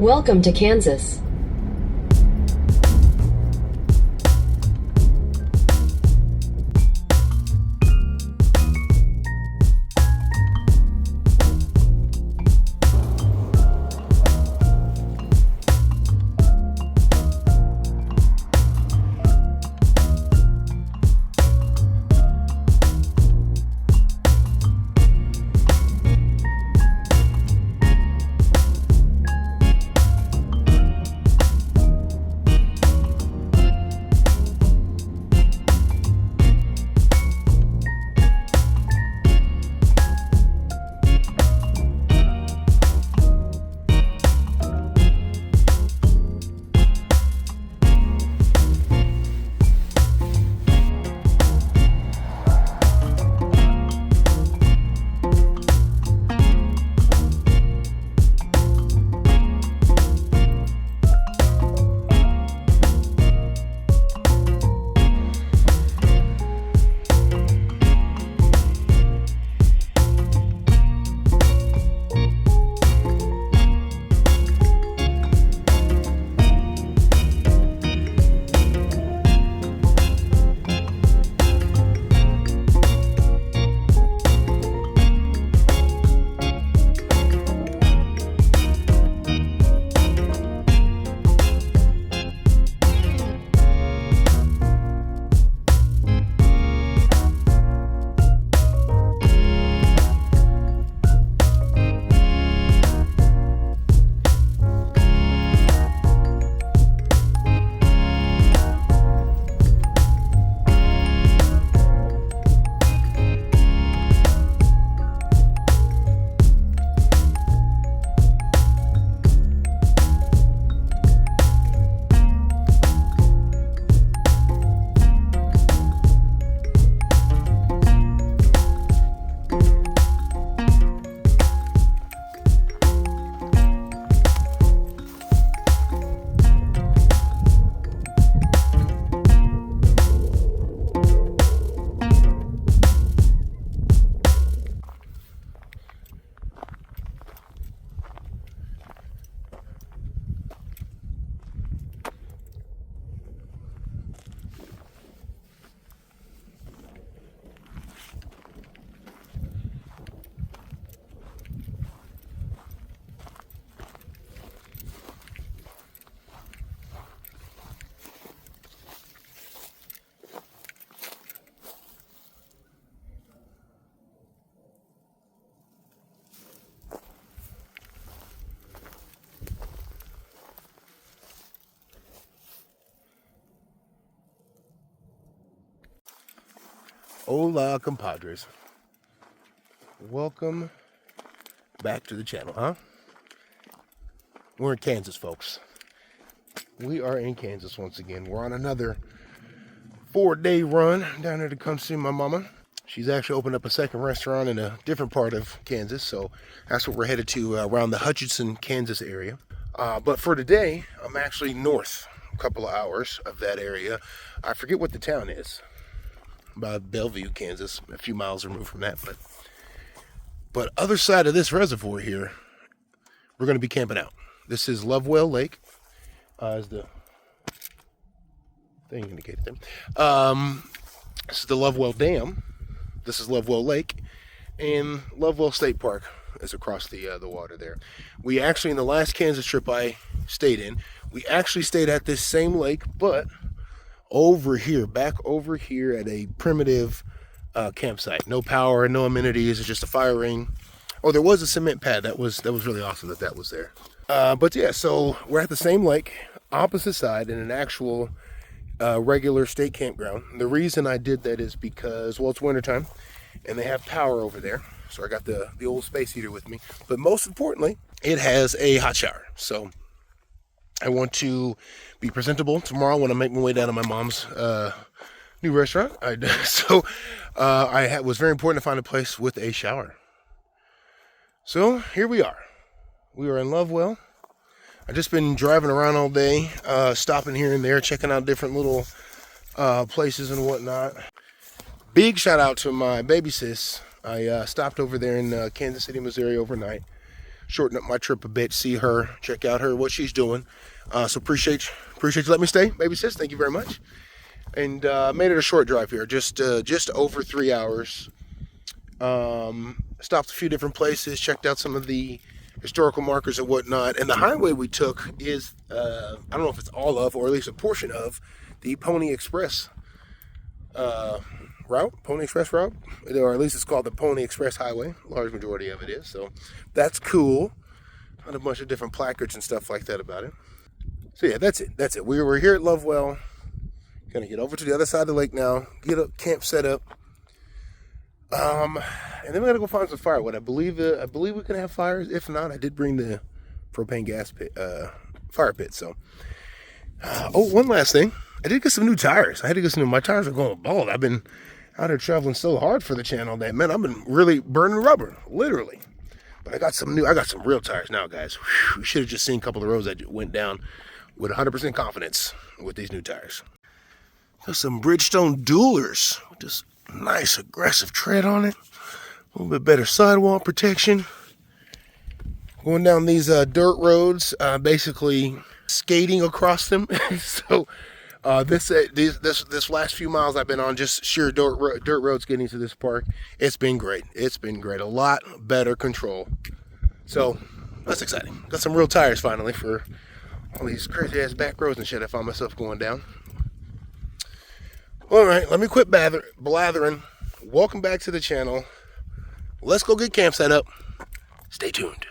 Welcome to Kansas. Hola, compadres. Welcome back to the channel, huh? We're in Kansas, folks. We are in Kansas once again. We're on another 4-day run down there to come see my mama. She's actually opened up a second restaurant in a different part of Kansas, so that's what we're headed to around the Hutchinson, Kansas area. But for today, I'm actually north a couple of hours of that area. I forget what the town is. About Bellevue, Kansas, a few miles removed from that, but other side of this reservoir here, we're going to be camping out. This is Lovewell Lake, as the thing indicated there. This is the Lovewell Dam. This is Lovewell Lake, and Lovewell State Park is across the water there. We actually, in the last Kansas trip I stayed in, we actually stayed at this same lake, but over here, back over here at a primitive campsite. No power, no amenities, it's just a fire ring. Oh, there was a cement pad. That was really awesome that was there. But yeah, so we're at the same lake, opposite side, in an actual regular state campground. The reason I did that is because, well, it's wintertime, and they have power over there. So I got the old space heater with me. But most importantly, it has a hot shower. So I want to be presentable tomorrow when I make my way down to my mom's new restaurant. So it was very important to find a place with a shower. So here we are. We are in Lovewell. I've just been driving around all day, stopping here and there, checking out different little places and whatnot. Big shout out to my baby sis. I stopped over there in Kansas City, Missouri overnight. shorten up my trip a bit, see her, check out her, what she's doing. So appreciate you letting me stay, baby sis. Thank you very much. And made it a short drive here, just over 3 hours. Stopped a few different places, checked out some of the historical markers and whatnot. And the highway we took is, I don't know if it's all of, or at least a portion of, the Pony Express route, or at least it's called the Pony Express Highway. Large majority of it is, so that's cool. And a bunch of different placards and stuff like that about it. So yeah, that's it. We're here at Lovewell. Gonna get over to the other side of the lake now, get a camp set up. And then we gotta go find some firewood. I believe we can have fires. If not, I did bring the propane gas pit, fire pit. So, one last thing. I did get some new tires. I had to get some new. My tires are going bald. I've been out here traveling so hard for the channel that, man, I've been really burning rubber, literally. But I got some real tires now, guys. Whew, you should have just seen a couple of roads that went down with 100% confidence with these new tires. Got some Bridgestone Duelers with this nice aggressive tread on it. A little bit better sidewall protection. Going down these dirt roads, basically skating across them. So this last few miles I've been on just sheer dirt roads getting to this park. It's been great. A lot better control. So that's exciting. Got some real tires finally for all these crazy ass back roads and shit I found myself going down. All right, let me quit blathering. Welcome back to the channel. Let's go get camp set up. Stay tuned.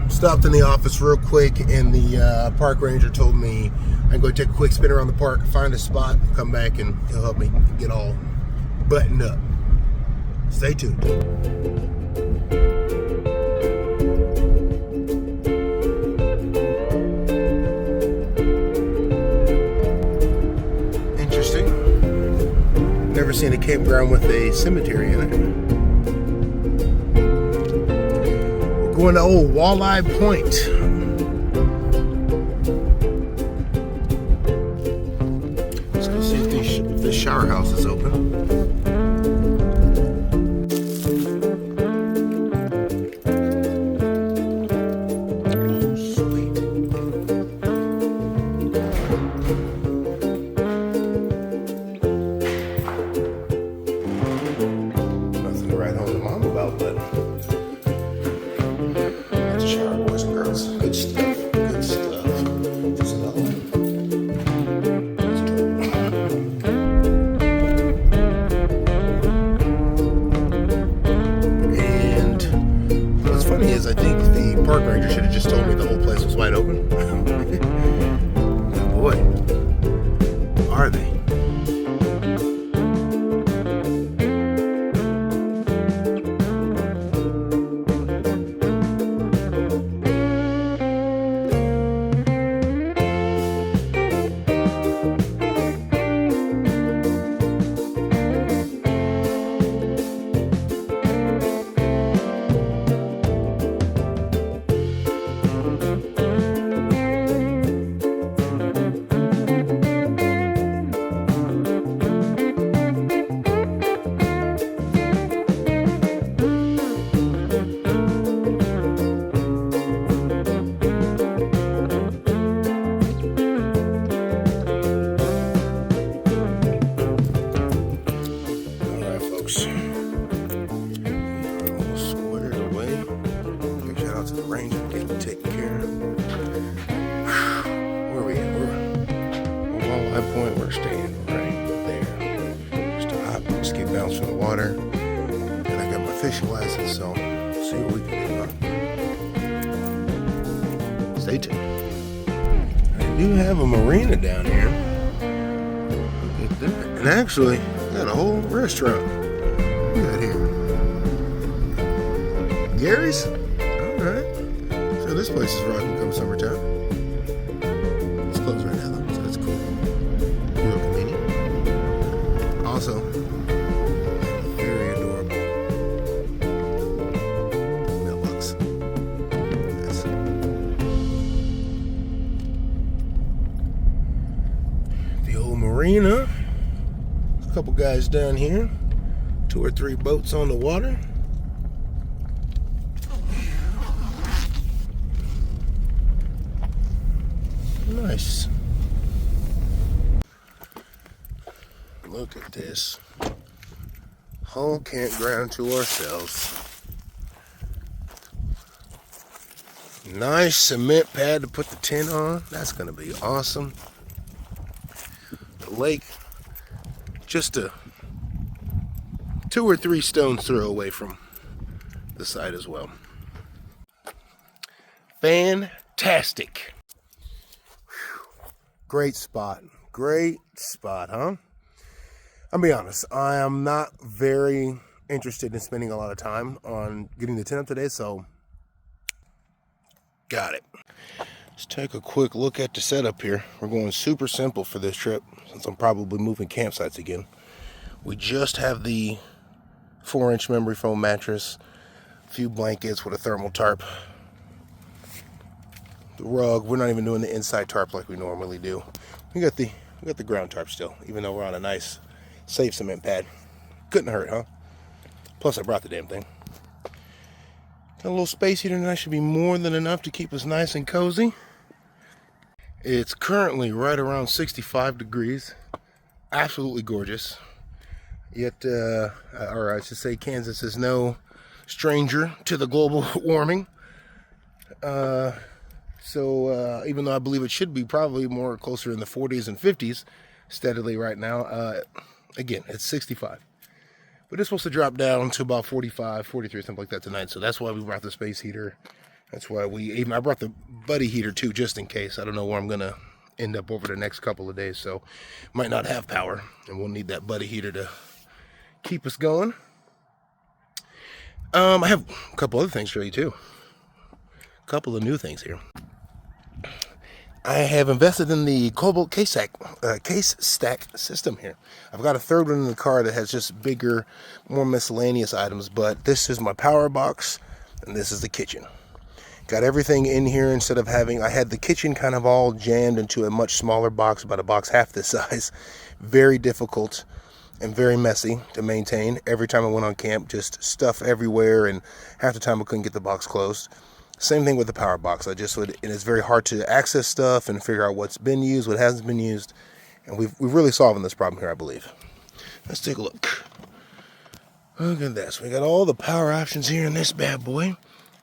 Stopped in the office real quick, and the park ranger told me I'm going to take a quick spin around the park, find a spot, come back, and he'll help me get all buttoned up. Stay tuned. Interesting. Never seen a campground with a cemetery in it. Going to old Walleye Point. Let's go see if this shower house is open. Sweet. Nothing to write home to mom about, but good stuff. Just another one. And what's funny is I think the park ranger should have just told me the whole place was wide open. Boy, are they? Point we're staying right there. Just a hop, skip bounce from the water. And I got my fishing license, so see what we can do. Stay tuned. I do have a marina down here. Look at that. And actually, I got a whole restaurant. Look at that here. Gary's? Alright. So this place is rocking come summertime. It's closed right now though, so that's cool. marina. A couple guys down here. 2 or 3 boats on the water. Nice. Look at this. Whole campground to ourselves. Nice cement pad to put the tent on. That's going to be awesome. The lake, just a 2 or 3 stones throw away from the side as well. Fantastic. Whew. Great spot. Great spot, huh? I'll be honest, I am not very interested in spending a lot of time on getting the tent up today, so got it. Let's take a quick look at the setup here. We're going super simple for this trip, since I'm probably moving campsites again. We just have the 4-inch memory foam mattress, a few blankets with a thermal tarp, the rug. We're not even doing the inside tarp like we normally do. We got the ground tarp still, even though we're on a nice safe cement pad. Couldn't hurt, huh? Plus I brought the damn thing. Got a little space heater, and that should be more than enough to keep us nice and cozy. It's currently right around 65 degrees. Absolutely gorgeous. Yet, or I should say, Kansas is no stranger to the global warming. So even though I believe it should be probably more closer in the 40s and 50s steadily right now, again, it's 65. But it's supposed to drop down to about 45, 43, something like that tonight. So that's why we brought the space heater. That's why I brought the buddy heater too, just in case. I don't know where I'm going to end up over the next couple of days. So might not have power, and we'll need that buddy heater to keep us going. I have a couple other things to show you too. A couple of new things here. I have invested in the Cobalt case stack system here. I've got a third one in the car that has just bigger, more miscellaneous items, but this is my power box, and this is the kitchen. Got everything in here instead of having, I had the kitchen kind of all jammed into a much smaller box, about a box half this size. Very difficult and very messy to maintain. Every time I went on camp, just stuff everywhere, and half the time I couldn't get the box closed. Same thing with the power box. And it's very hard to access stuff and figure out what's been used, what hasn't been used. And we've really solving this problem here, I believe. Let's take a look. Look at this. We got all the power options here in this bad boy.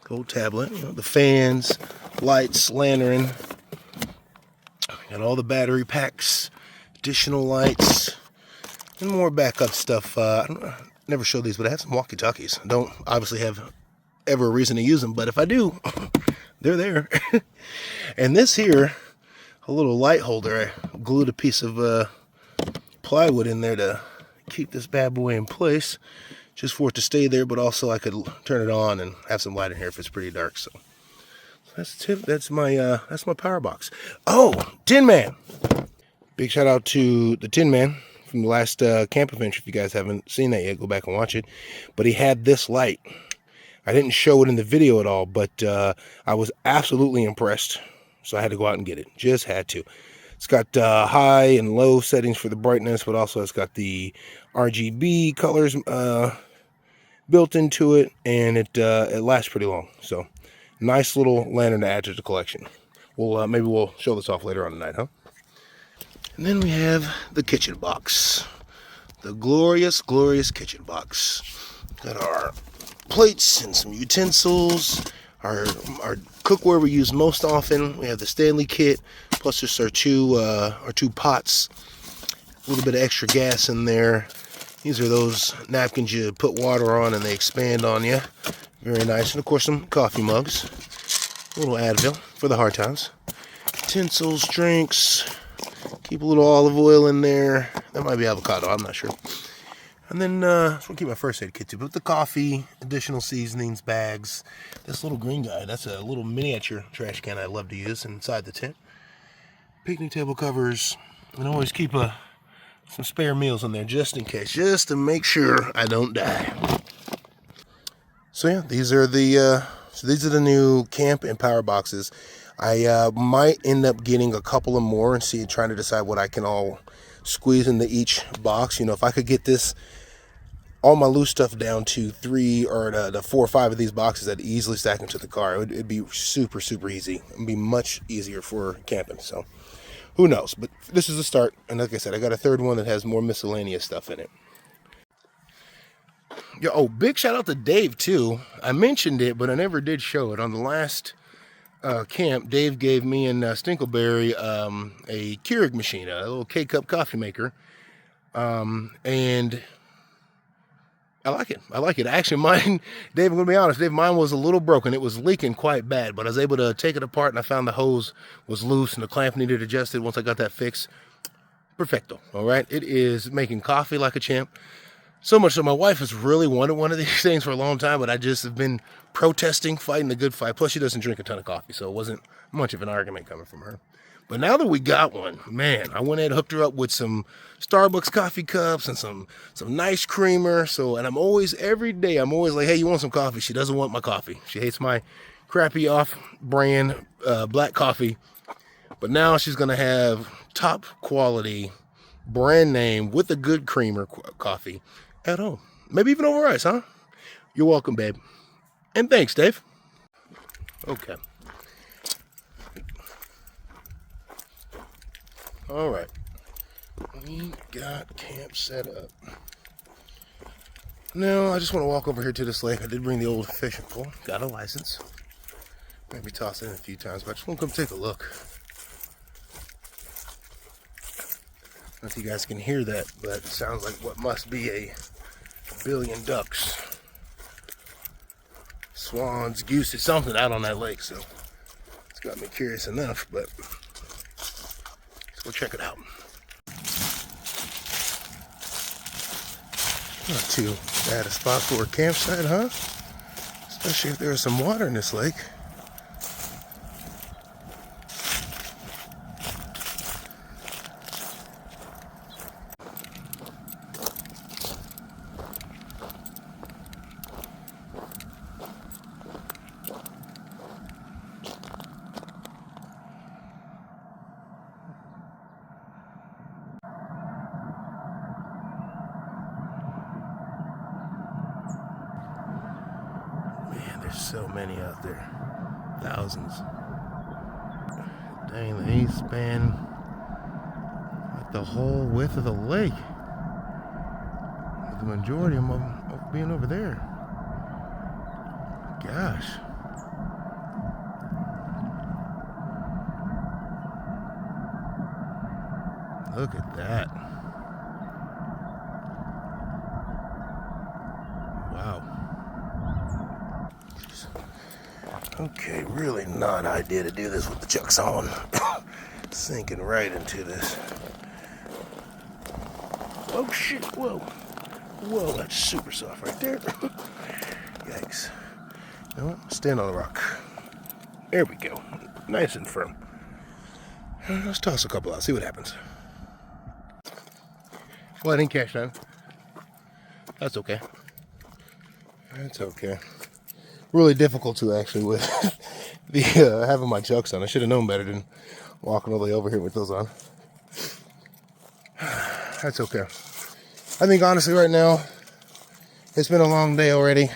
Old tablet, the fans, lights, lantern. Got all the battery packs, additional lights, and more backup stuff. I never showed these, but I have some walkie-talkies. I don't obviously have ever a reason to use them, but if I do, they're there. And this here, a little light holder. I glued a piece of plywood in there to keep this bad boy in place, just for it to stay there, but also I could turn it on and have some light in here if it's pretty dark. So that's my power box. Oh, Tin Man! Big shout out to the Tin Man from the last camp adventure. If you guys haven't seen that yet, go back and watch it. But he had this light. I didn't show it in the video at all, but I was absolutely impressed. So I had to go out and get it. Just had to. It's got high and low settings for the brightness, but also it's got the RGB colors built into it, and it lasts pretty long. So nice little lantern to add to the collection. Maybe we'll show this off later on tonight, huh? And then we have the kitchen box. The glorious, glorious kitchen box. Got our plates and some utensils, our cookware we use most often. We have the Stanley kit, plus just our two pots, a little bit of extra gas in there. These are those napkins you put water on and they expand on you. Very nice. And of course some coffee mugs, a little Advil for the hard times, utensils, drinks, keep a little olive oil in there. That might be avocado, I'm not sure. And then, so I'll keep my first aid kit too. But the coffee, additional seasonings, bags. This little green guy, that's a little miniature trash can I love to use inside the tent. Picnic table covers. And always keep some spare meals in there just in case. Just to make sure I don't die. So yeah, these are the new camp and power boxes. I might end up getting a couple of more and trying to decide what I can all squeeze into each box. You know, if I could get this, all my loose stuff down to 3 or the 4 or 5 of these boxes, I'd easily stack into the car. It'd be super, super easy. It'd be much easier for camping. So who knows? But this is a start. And like I said, I got a third one that has more miscellaneous stuff in it. Yo, oh, big shout out to Dave too. I mentioned it, but I never did show it. On the last camp, Dave gave me and Stinkleberry a Keurig machine, a little K-cup coffee maker. And I like it. I like it. Actually, mine, Dave, I'm going to be honest, Dave, mine was a little broken. It was leaking quite bad, but I was able to take it apart and I found the hose was loose and the clamp needed adjusted. Once I got that fixed, perfecto. All right. It is making coffee like a champ. So much so my wife has really wanted one of these things for a long time, but I just have been protesting, fighting the good fight. Plus, she doesn't drink a ton of coffee, so it wasn't much of an argument coming from her. But now that we got one, man, I went ahead and hooked her up with some Starbucks coffee cups and some nice creamer. So, and I'm always, every day, I'm always like, hey, you want some coffee? She doesn't want my coffee. She hates my crappy off-brand black coffee. But now she's going to have top quality, brand name, with a good creamer coffee at home. Maybe even over ice, huh? You're welcome, babe. And thanks, Dave. Okay. All right. We got camp set up. Now, I just want to walk over here to this lake. I did bring the old fishing pole. Got a license. Maybe toss it in a few times, but I just want to come take a look. I don't know if you guys can hear that, but it sounds like what must be a billion ducks, swans, gooses, something out on that lake. So it's got me curious enough, but let's go check it out. Not too bad a spot for a campsite, huh? Especially if there's some water in this lake. There's so many out there. Thousands. Dang, they span like the whole width of the lake. The majority of them being over there. Gosh. Look at that. Wow. Okay, really not an idea to do this with the chucks on. Sinking right into this. Oh shit, whoa. Whoa, that's super soft right there. Yikes. You know what? Stand on the rock. There we go. Nice and firm. Let's toss a couple out, see what happens. Well, I didn't catch that. That's okay. That's okay. Really difficult to actually with the having my chucks on. I should have known better than walking all the way over here with those on. That's okay. I think honestly right now, it's been a long day already.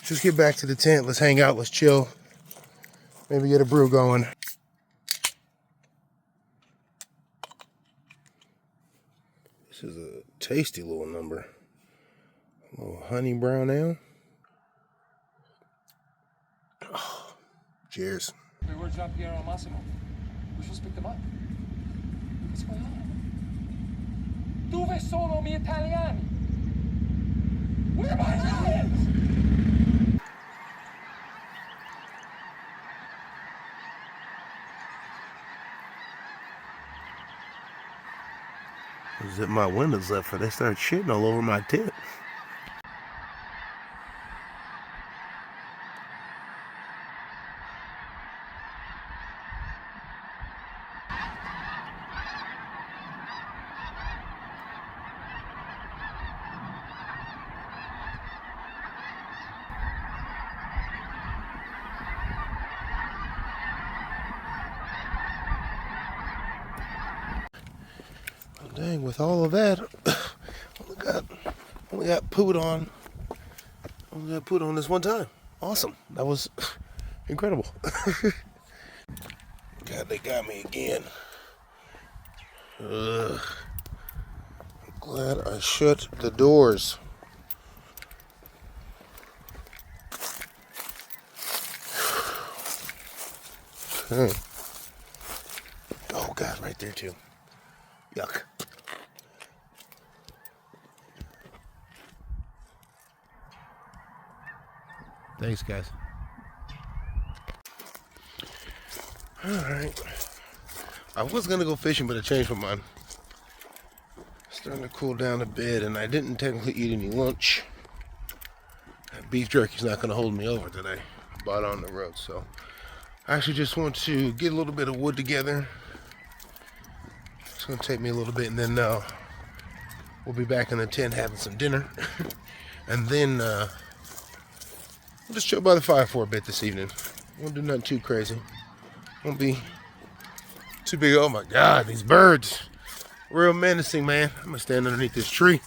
Just get back to the tent. Let's hang out. Let's chill. Maybe get a brew going. This is a tasty little number. A little honey brown ale. Oh, cheers. We were dropped here on Massimo. We should pick them up. What's going on? Dove sono mi italiani? Where are my Italians? Zip my windows up for they start shitting all over my tent. Dang, with all of that, only got pooed on. Only got pooed on this one time. Awesome. That was incredible. God, they got me again. I'm glad I shut the doors. Okay. Oh God, right there too. Yuck. Thanks, guys. Alright. I was gonna go fishing, but I changed my mind. Starting to cool down a bit, and I didn't technically eat any lunch. Beef jerky's not gonna hold me over today. Bought on the road, so I actually just want to get a little bit of wood together. It's gonna take me a little bit, and then we'll be back in the tent having some dinner. And then we'll just chill by the fire for a bit this evening. Won't do nothing too crazy. Won't be too big. Oh my God, these birds. Real menacing, man. I'm gonna stand underneath this tree.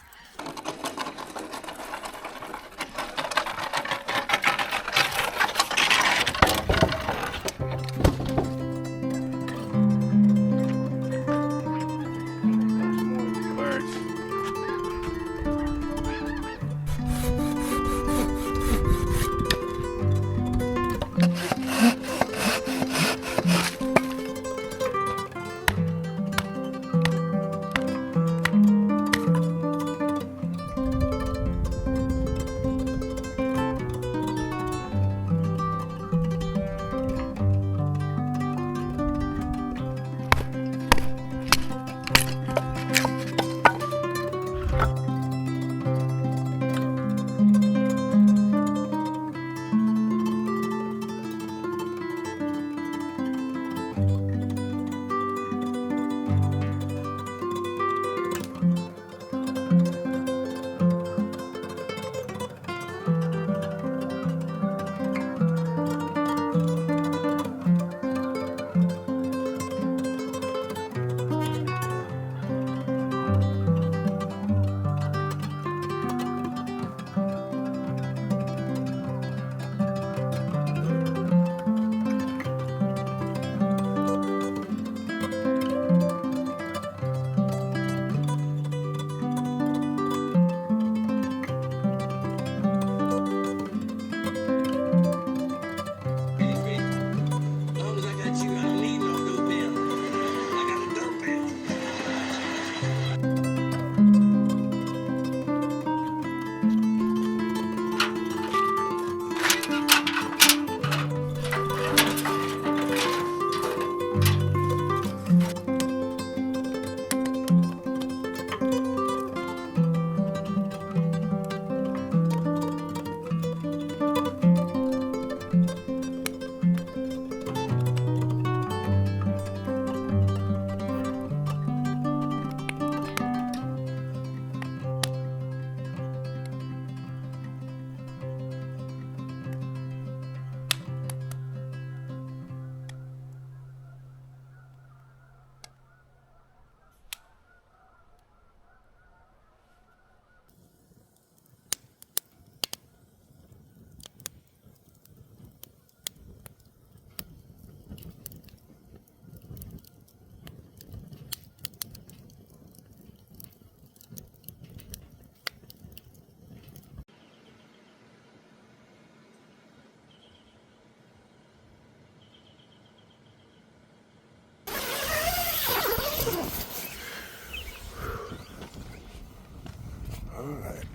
Alright.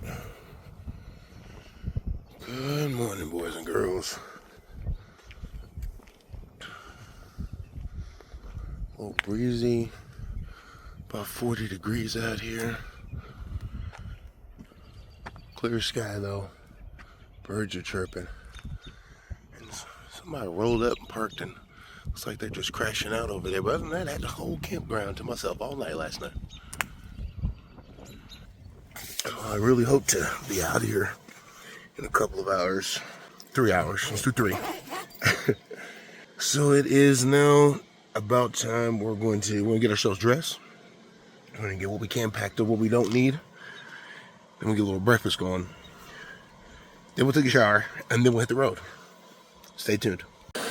Good morning, boys and girls. A little breezy. About 40 degrees out here. Clear sky though. Birds are chirping. And somebody rolled up and parked, and looks like they're just crashing out over there. But other than that, I had the whole campground to myself all night last night. I really hope to be out here in a couple of hours. 3 hours. Let's do 3. So it is now about time. We're going to get ourselves dressed. We're gonna get what we can packed up, what we don't need. Then we'll get a little breakfast going. Then we'll take a shower, and then we'll hit the road. Stay tuned. Here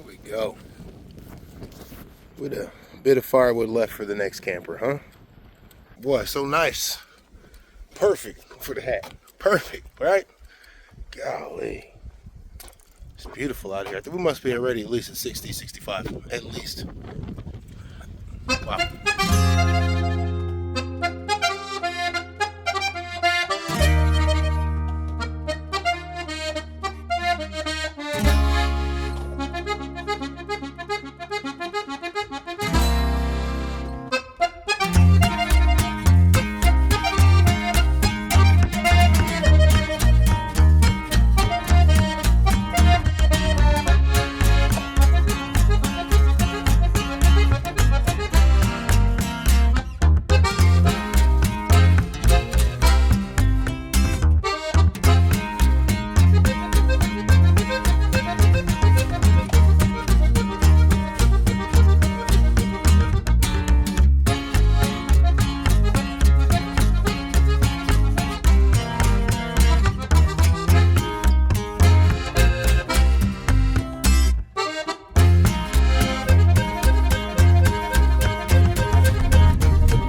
we go. With a bit of firewood left for the next camper, huh? Boy, so nice. Perfect for the hat. Perfect, right? Golly. It's beautiful out here. I think we must be already at least at 60, 65, at least. Wow.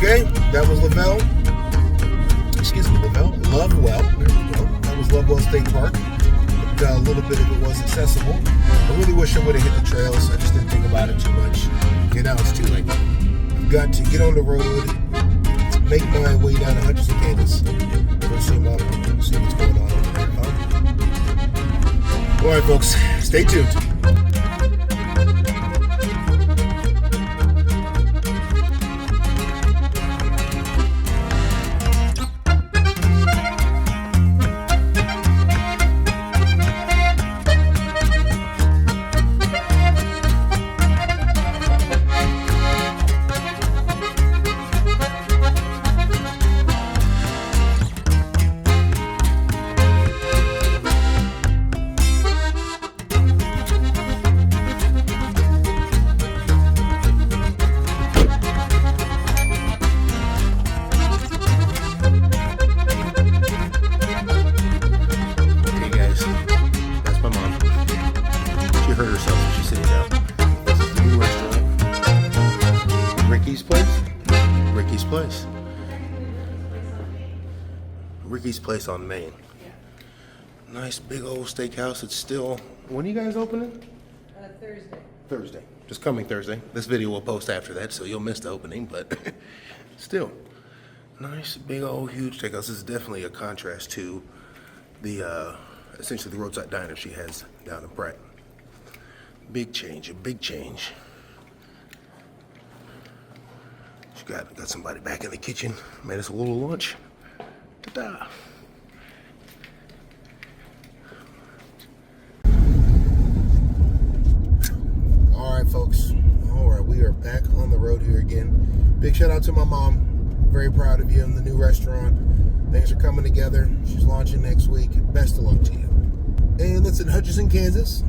Okay, that was Lovewell. Excuse me, Lovewell. There we go. That was Lovewell State Park. A little bit of it was accessible. I really wish I would have hit the trails. I just didn't think about it too much. Okay, now it's too late. I've got to get on the road, make my way down to Hutchinson, Kansas. Go see what's going on over there, huh? All right, folks, stay tuned. Ricki's Place on Main. Nice big old steakhouse. It's still. When are you guys opening? Thursday. Thursday. Just coming Thursday. This video will post after that, so you'll miss the opening, but still. Nice big old huge steakhouse. This is definitely a contrast to the essentially the roadside diner she has down in Pratt. Big change, a big change. She got somebody back in the kitchen. Made us a little lunch. Ta-da. All right, folks. All right, we are back on the road here again. Big shout out to my mom. Very proud of you in the new restaurant. Things are coming together. She's launching next week. Best of luck to you. And that's in Hutchinson, Kansas.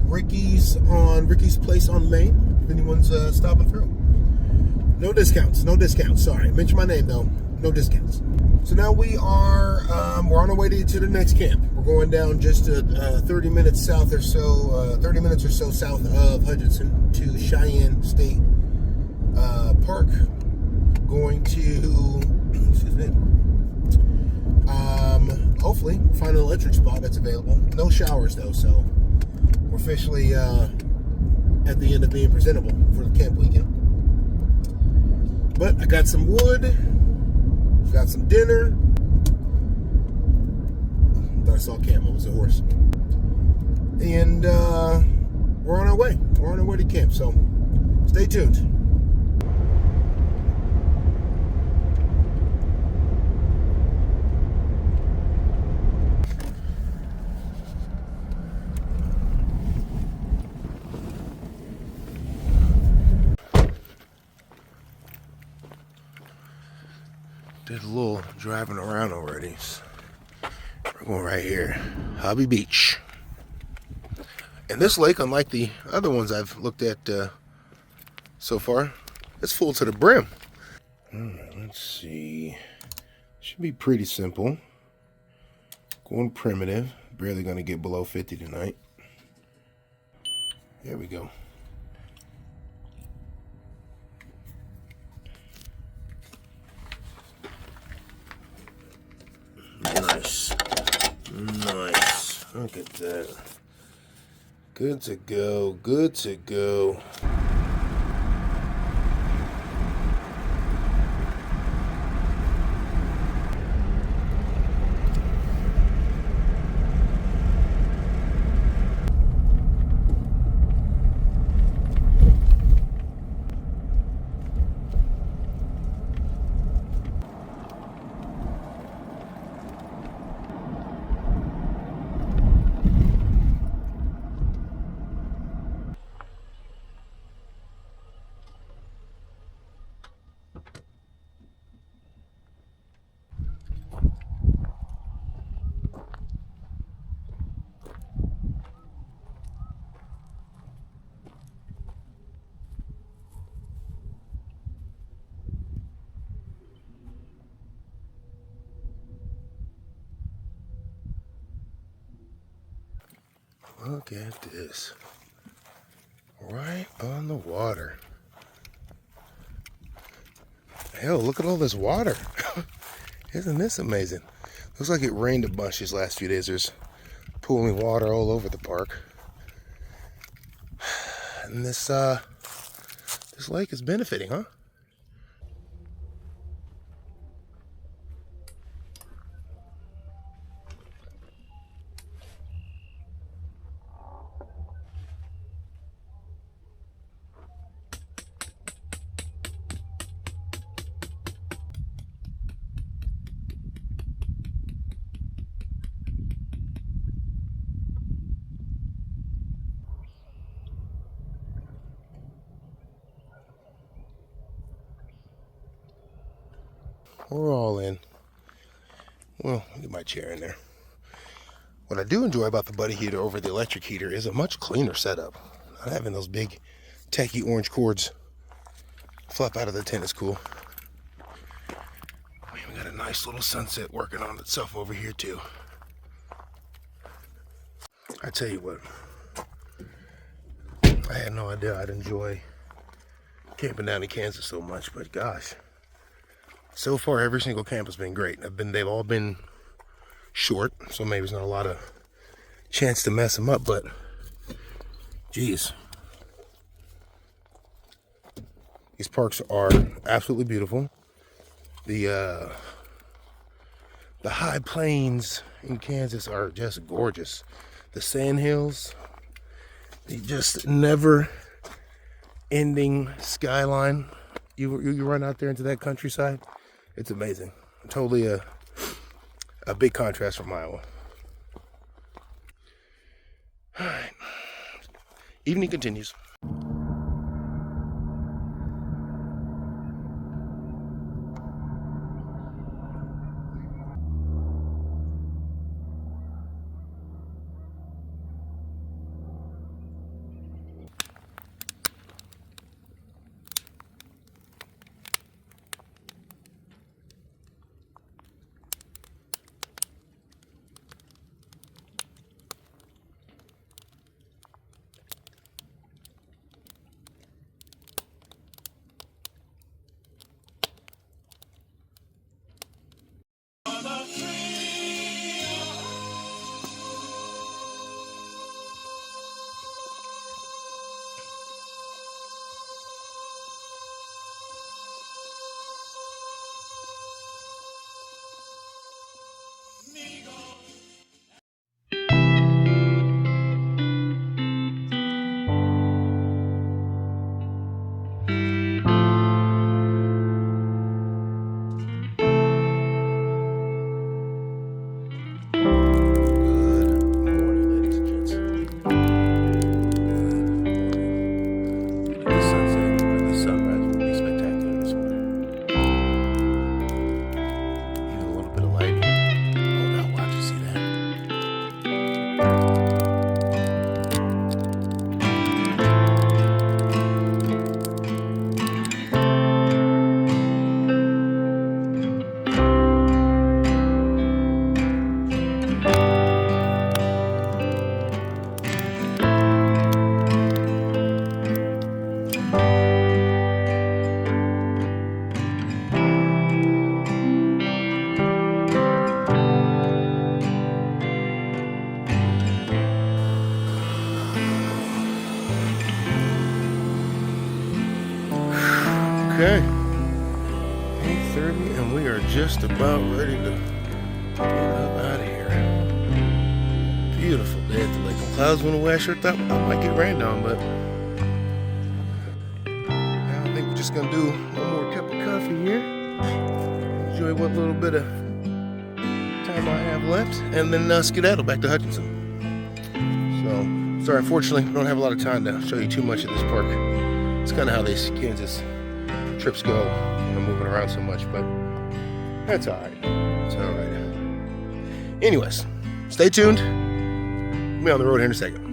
Ricki's Place on Main. If anyone's stopping through. No discounts. No discounts. Sorry. Mention my name though. No discounts. So now we are, we're on our way to the next camp. We're going down just 30 minutes south or so, 30 minutes or so south of Hutchinson to Cheyenne State Park. Going to, excuse me, hopefully find an electric spot that's available. No showers though, so we're officially at the end of being presentable for the camp weekend. But I got some wood. Got some dinner. Thought I saw a camel. It was a horse. And we're on our way. We're on our way to camp. So stay tuned. driving around already. We're going right here. Hobby Beach. And this lake, unlike the other ones I've looked at so far, it's full to the brim. Alright, let's see. Should be pretty simple. Going primitive. Barely going to get below 50 tonight. There we go. Nice. Nice. Look at that. Good to go. Good to go. Look at this. Right on the water. Hell, look at all this water. Isn't this amazing? Looks like it rained a bunch these last few days. There's pooling water all over the park. And this lake is benefiting, huh? We're all in. Well, get my chair in there. What I do enjoy about the buddy heater over the electric heater is a much cleaner setup. Not having those big tacky orange cords flop out of the tent is cool. We got a nice little sunset working on itself over here too. I tell you what, I had no idea I'd enjoy camping down in Kansas so much, but gosh, so far every single camp has been great. They've all been short, so maybe there's not a lot of chance to mess them up, but geez, these parks are absolutely beautiful. The high plains in Kansas are just gorgeous. The sand hills, the just never ending skyline. You run out there into that countryside, it's amazing. Totally a big contrast from Iowa. All right, evening continues. Okay. 8:30, and we are just about ready to get up out of here. Beautiful day at the lake. The clouds went away. I sure thought I might get rained on, but I think we're just gonna do one more cup of coffee here. Enjoy what little bit of time I have left, and then skedaddle back to Hutchinson. So, sorry, unfortunately, I don't have a lot of time to show you too much of this park. It's kind of how these Kansas trips go when I'm moving around so much, but that's all right. It's all right. Anyways, stay tuned. We'll be on the road here in a second.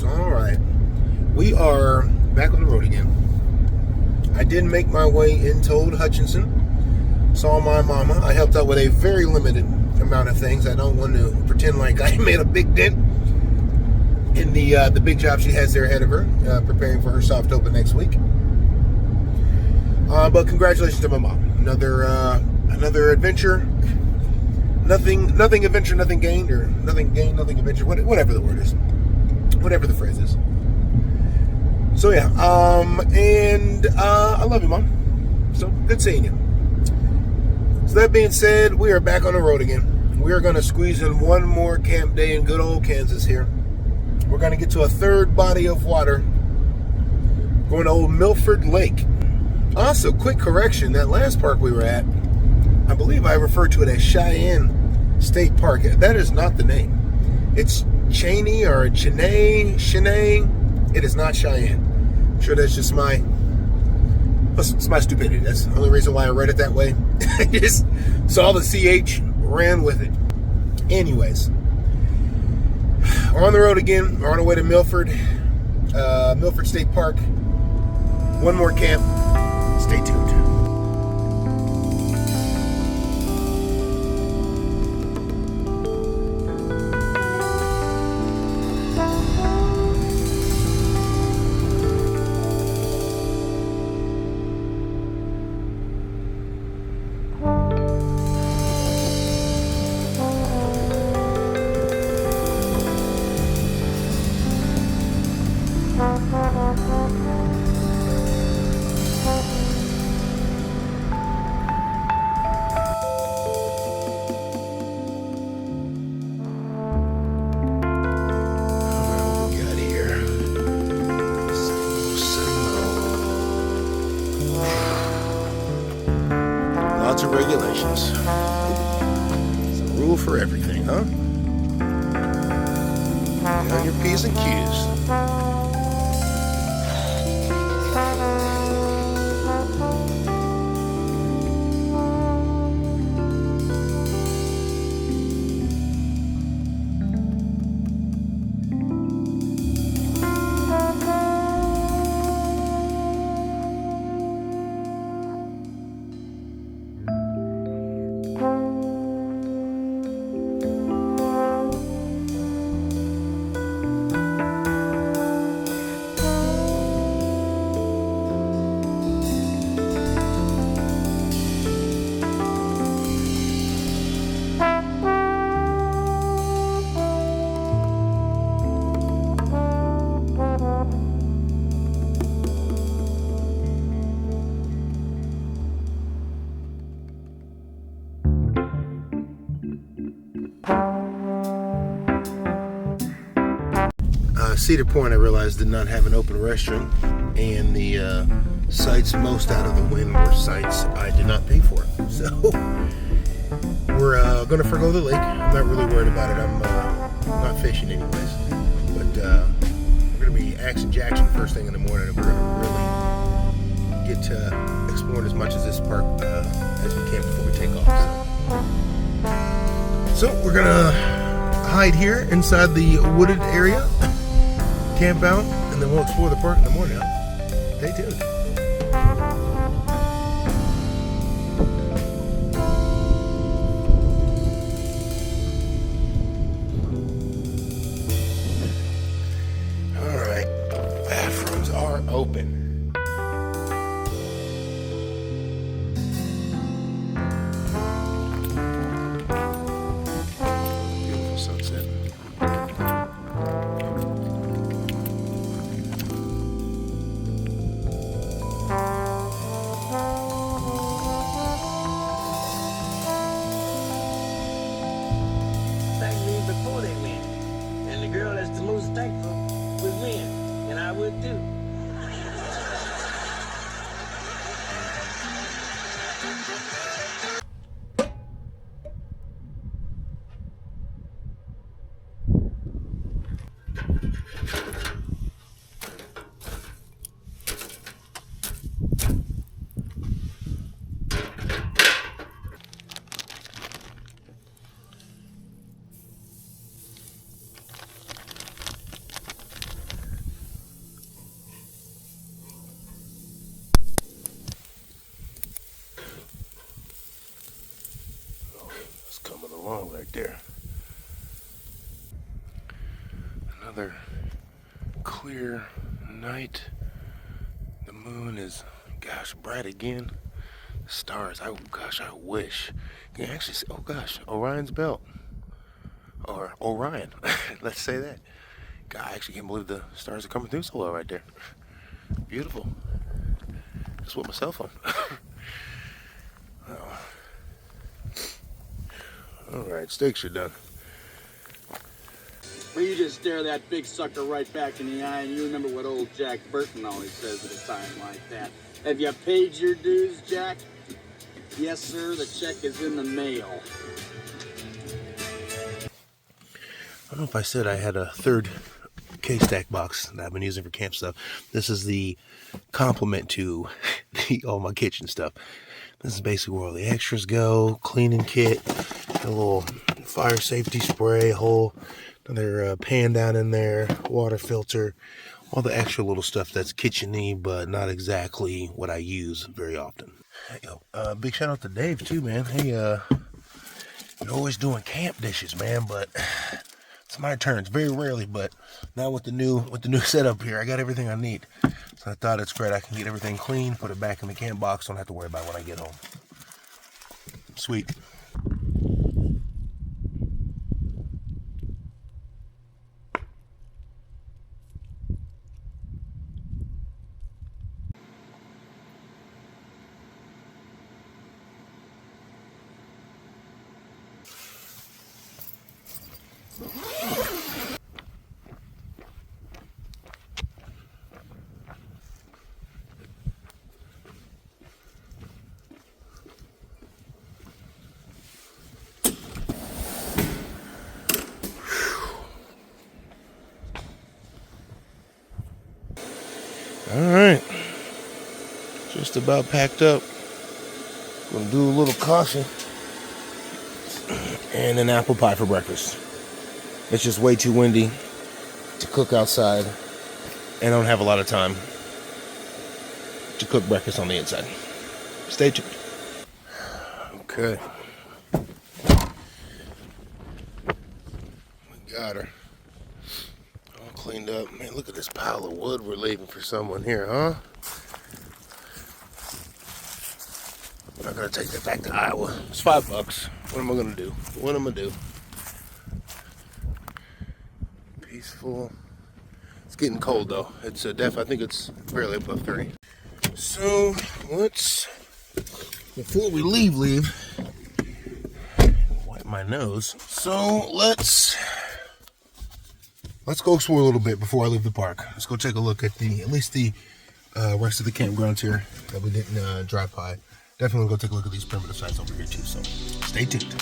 All right, we are back on the road again. I did make my way into Old Hutchinson, saw my mama. I helped out with a very limited amount of things. I don't want to pretend like I made a big dent in the big job she has there ahead of her, preparing for her soft open next week. But congratulations to my mom. Another adventure. Nothing adventure, nothing gained, or nothing gained, nothing adventure. Whatever the word is. Whatever the phrase is. So yeah, and I love you, Mom. So good seeing you. So that being said, we are back on the road again. We are going to squeeze in one more camp day in good old Kansas here. We're going to get to a third body of water, going to old Milford Lake. Also, quick correction, that last park we were at, I believe I referred to it as Cheyenne State Park. That is not the name. It's Cheney or Cheney. It is not Cheyenne. I'm sure that's just my stupidity. That's the only reason why I read it that way. I just saw the CH, ran with it. Anyways, we're on the road again. We're on our way to Milford State Park. One more camp. Stay tuned. Lots of regulations. It's a rule for everything, huh? Get on your P's and Q's. Cedar Point, I realized, did not have an open restroom, and the sites most out of the wind were sites I did not pay for. So we're going to forgo the lake. I'm not really worried about it. I'm not fishing anyways, but we're going to be action Jackson first thing in the morning, and we're going to really get to exploring as much as this park as we can before we take off. So we're going to hide here inside the wooded area, camp out, and then we'll explore the park in the morning. Stay tuned. bathrooms are open. Beautiful sunset. Thank me before they win. And the girl that's the most thankful would win. And I would too. It's coming along right there. Another clear night. The moon is, gosh, bright again. The stars, I wish. You can actually see, oh gosh, Orion's belt. Or Orion, let's say that. God, I actually can't believe the stars are coming through so well right there. Beautiful. Just with my cell phone. Alright, steaks are done. Well, you just stare that big sucker right back in the eye and you remember what old Jack Burton always says at a time like that. Have you paid your dues, Jack? Yes, sir, the check is in the mail. I don't know if I said I had a third K-Stack box that I've been using for camp stuff. This is the complement to all my kitchen stuff. This is basically where all the extras go. Cleaning kit, a little fire safety spray, another pan down in there, water filter, all the extra little stuff that's kitchen-y, but not exactly what I use very often. Big shout out to Dave too, man. Hey, you're always doing camp dishes, man, but it's my turn. It's very rarely, but now with the new setup here, I got everything I need. So I thought it's great. I can get everything clean, put it back in the camp box. Don't have to worry about it when I get home. Sweet. Alright, just about packed up. Gonna do a little coffee and an apple pie for breakfast. It's just way too windy to cook outside, and I don't have a lot of time to cook breakfast on the inside. Stay tuned. Okay. We got her. All cleaned up. Man, look at this pile of wood we're leaving for someone here, huh? I'm not gonna take that back to Iowa. It's $5. What am I gonna do? What am I gonna do? Peaceful. It's getting cold though. It's I think it's barely above 30. So before we leave, wipe my nose. So let's go explore a little bit before I leave the park. Let's go take a look at at least the rest of the campgrounds here that we didn't drive by. Definitely go take a look at these primitive sites over here too. So stay tuned.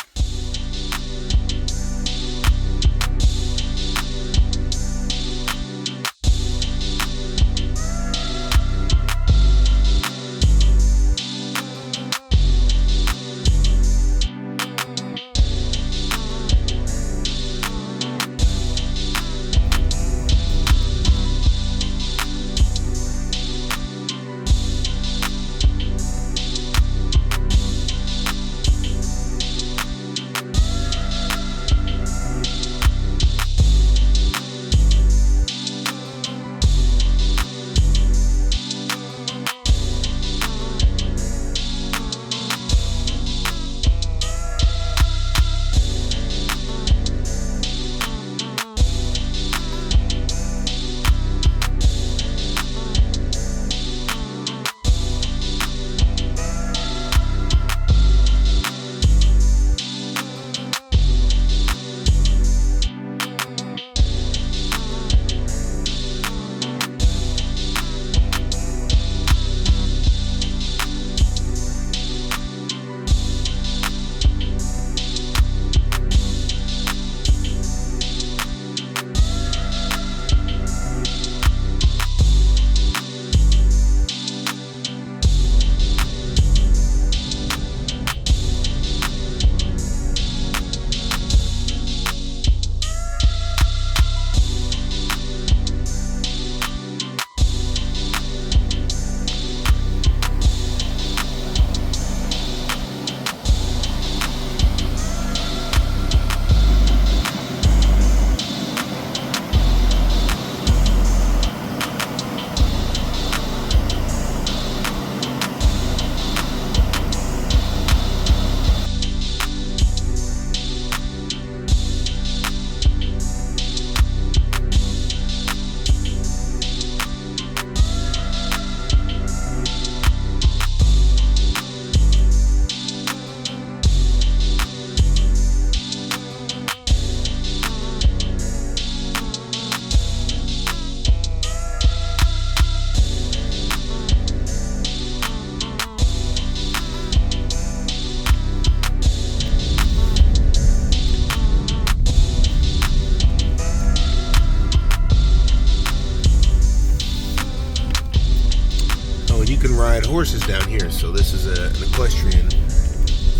can ride horses down here. So this is an equestrian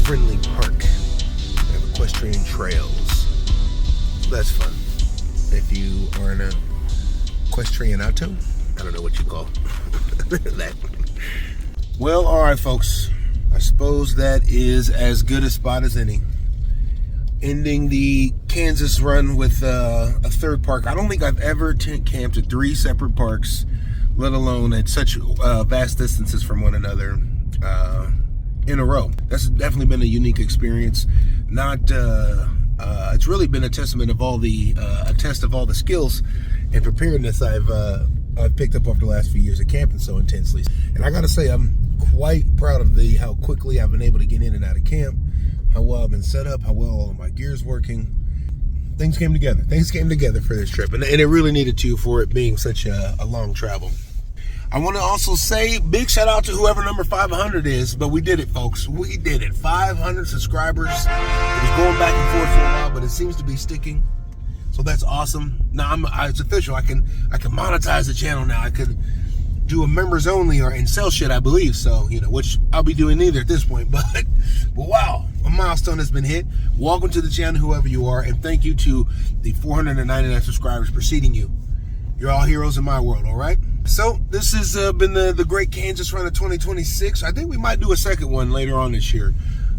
friendly park. They have equestrian trails. So that's fun. If you are in a equestrianato, I don't know what you call that. Well, all right, folks. I suppose that is as good a spot as any. Ending the Kansas run with a third park. I don't think I've ever camped at 3 separate parks, let alone at such vast distances from one another in a row. That's definitely been a unique experience. It's really been a testament of all the a test of all the skills and preparedness I've picked up over the last few years of camping so intensely. And I gotta say, I'm quite proud of how quickly I've been able to get in and out of camp, how well I've been set up, how well all of my gear's working. Things came together. Things came together for this trip, and it really needed to for it being such a long travel. I want to also say big shout out to whoever number 500 is, but we did it, folks. We did it. 500 subscribers. It was going back and forth for a while, but it seems to be sticking. So that's awesome. Now it's official. I can monetize the channel now. I could do a members only or and sell shit, I believe. So, which I'll be doing neither at this point. But wow, a milestone has been hit. Welcome to the channel, whoever you are, and thank you to the 499 subscribers preceding you. You're all heroes in my world, all right? So this has been the Great Kansas Run of 2026. I think we might do a second one later on this year.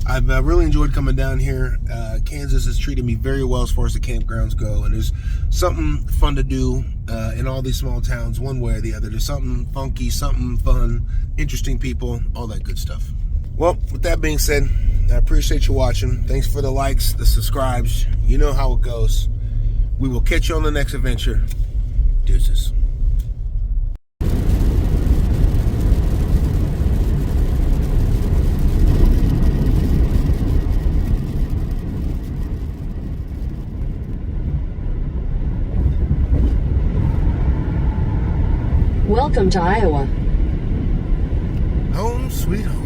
I've really enjoyed coming down here. Kansas has treated me very well as far as the campgrounds go, and there's something fun to do in all these small towns, one way or the other. There's something funky, something fun, interesting people, all that good stuff. Well, with that being said, I appreciate you watching. Thanks for the likes, the subscribes. You know how it goes. We will catch you on the next adventure. Deuces. Welcome to Iowa. Home sweet home.